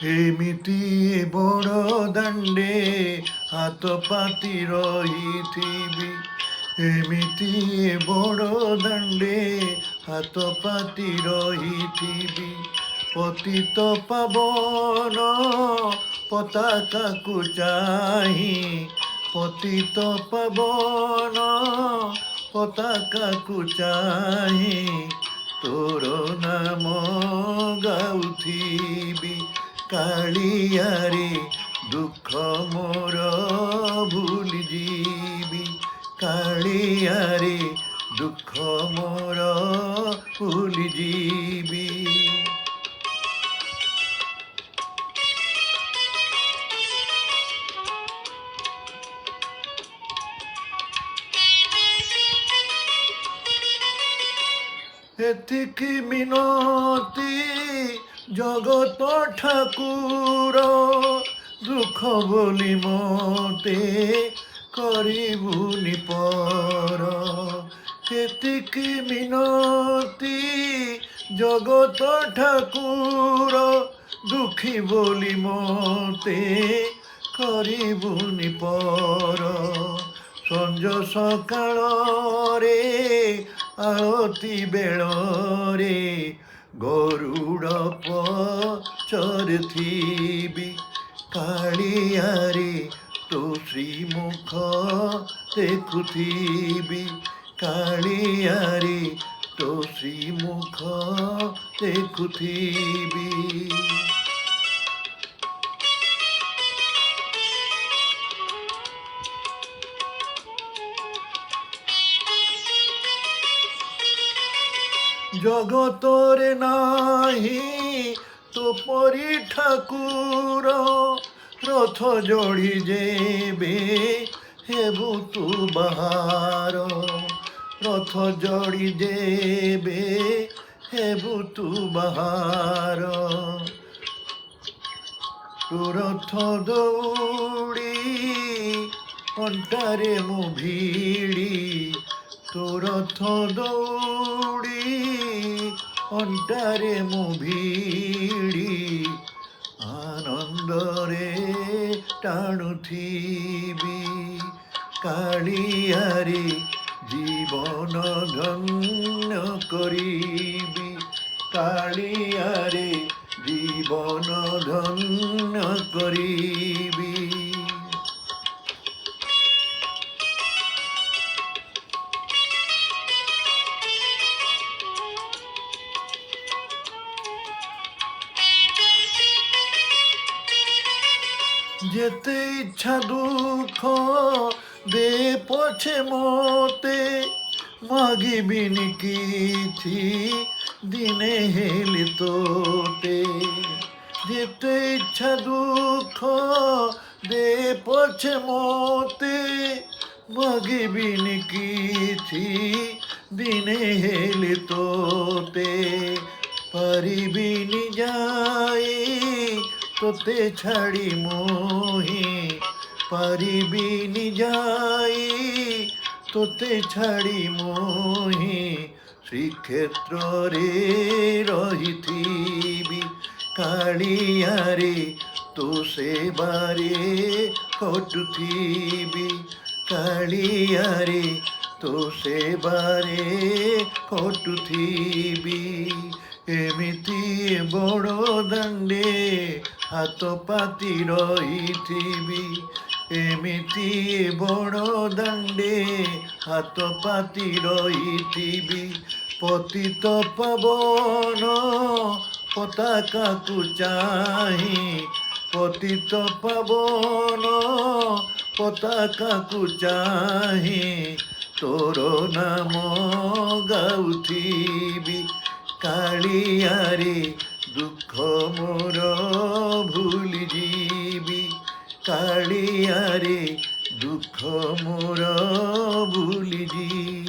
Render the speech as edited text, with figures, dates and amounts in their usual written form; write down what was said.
ଏମିତି ବଡ଼ ଦାଣ୍ଡେ ହାତ ପାତି ରହିଥିବି। ଏମିତି ବଡ଼ ଦାଣ୍ଡେ ହାତ ପାତି ରହିଥିବି। ପତିତ ପାବନ ପତାକାକୁ ଚାହିଁ, ପତିତ ପାବନ ପତାକାକୁ ଚାହିଁ ତୋର ନାମ ଗାଉଥିବି। କାଳିଆରେ ଦୁଃଖ ମୋର ଭୁଲିଯିବି। କାଳିଆରେ ଦୁଃଖ ମୋର ଭୁଲିଯିବି। ଏତିକି ମିନତି ଜଗତ ଠାକୁର, ଦୁଃଖ ବୋଲି ମତେ କରିବୁନି ପର। ଏତିକି ମିନତି ଜଗତ ଠାକୁର, ଦୁଃଖୀ ବୋଲି ମତେ କରିବୁନି ପର। ସଞ୍ଜ ସକାଳରେ ଆଳତି ବେଳରେ ଗରୁଡ଼ ପଛରେ ଥିବି। କାଳିଆରେ ତୋ ଶ୍ରୀମୁଖ ଦେଖୁଥିବି। କାଳିଆରେ ତୋ ଶ୍ରୀମୁଖ ଦେଖୁଥିବି। জগতরে নাহি তো পরি ঠাকুর, রথ জড়ি যেবে হেবু তু বাহার। রথ জড়ি যেবে হেবু তু বাহার। তু রথ দৌড়ি অন্টারে মু ভিড়ি। তু রথ দৌড়ি অন্টারে মু ভিড়ি। আনন্দরে টাণুথিবি। কাଳିଆରେ জীবন ধন্য করিবি। কাଳିଆରେ জীবন ধন্য করিবি। যেতে ইচ্ছা দুঃখ দে পছে মতে, মাগিবিনি কিছু দিনে হেলি তোতে। যেতে ইচ্ছা দুঃখ দে পছে মতে, মাগিবিনি কিছু দিনে হেলি তোতে। পারিবিনি যাই তোতে ছাড়ি মোহি। পারিবিনি যাই তোতে ছাড়ি মোহি। শ্রীক্ষেত্রে রহিথিবি। কাଳିଆରେ ତୋ ସେବାରେ କଟୁଥିବି। କାଳିଆରେ ତୋ ସେବାରେ କଟୁଥିବି। ଏମିତି ବଡ଼ ଦାଣ୍ଡେ ହାତ ପାତି ରହିଥିବି। ଏମିତି ବଡ଼ ଦାଣ୍ଡେ ହାତ ପାତି ରହିଥିବି। ପତିତ ପାବନ ପତାକାକୁ ଚାହିଁ, ପତିତ ପାବନ ପତାକାକୁ ଚାହିଁ ତୋର ନାମ ଗାଉଥିବି। କାଳିଆରେ ଦୁଃଖ ମୋର ଭୁଲିଯିବି। କାଳିଆରେ ଦୁଃଖ ମୋର ଭୁଲିଯିବି।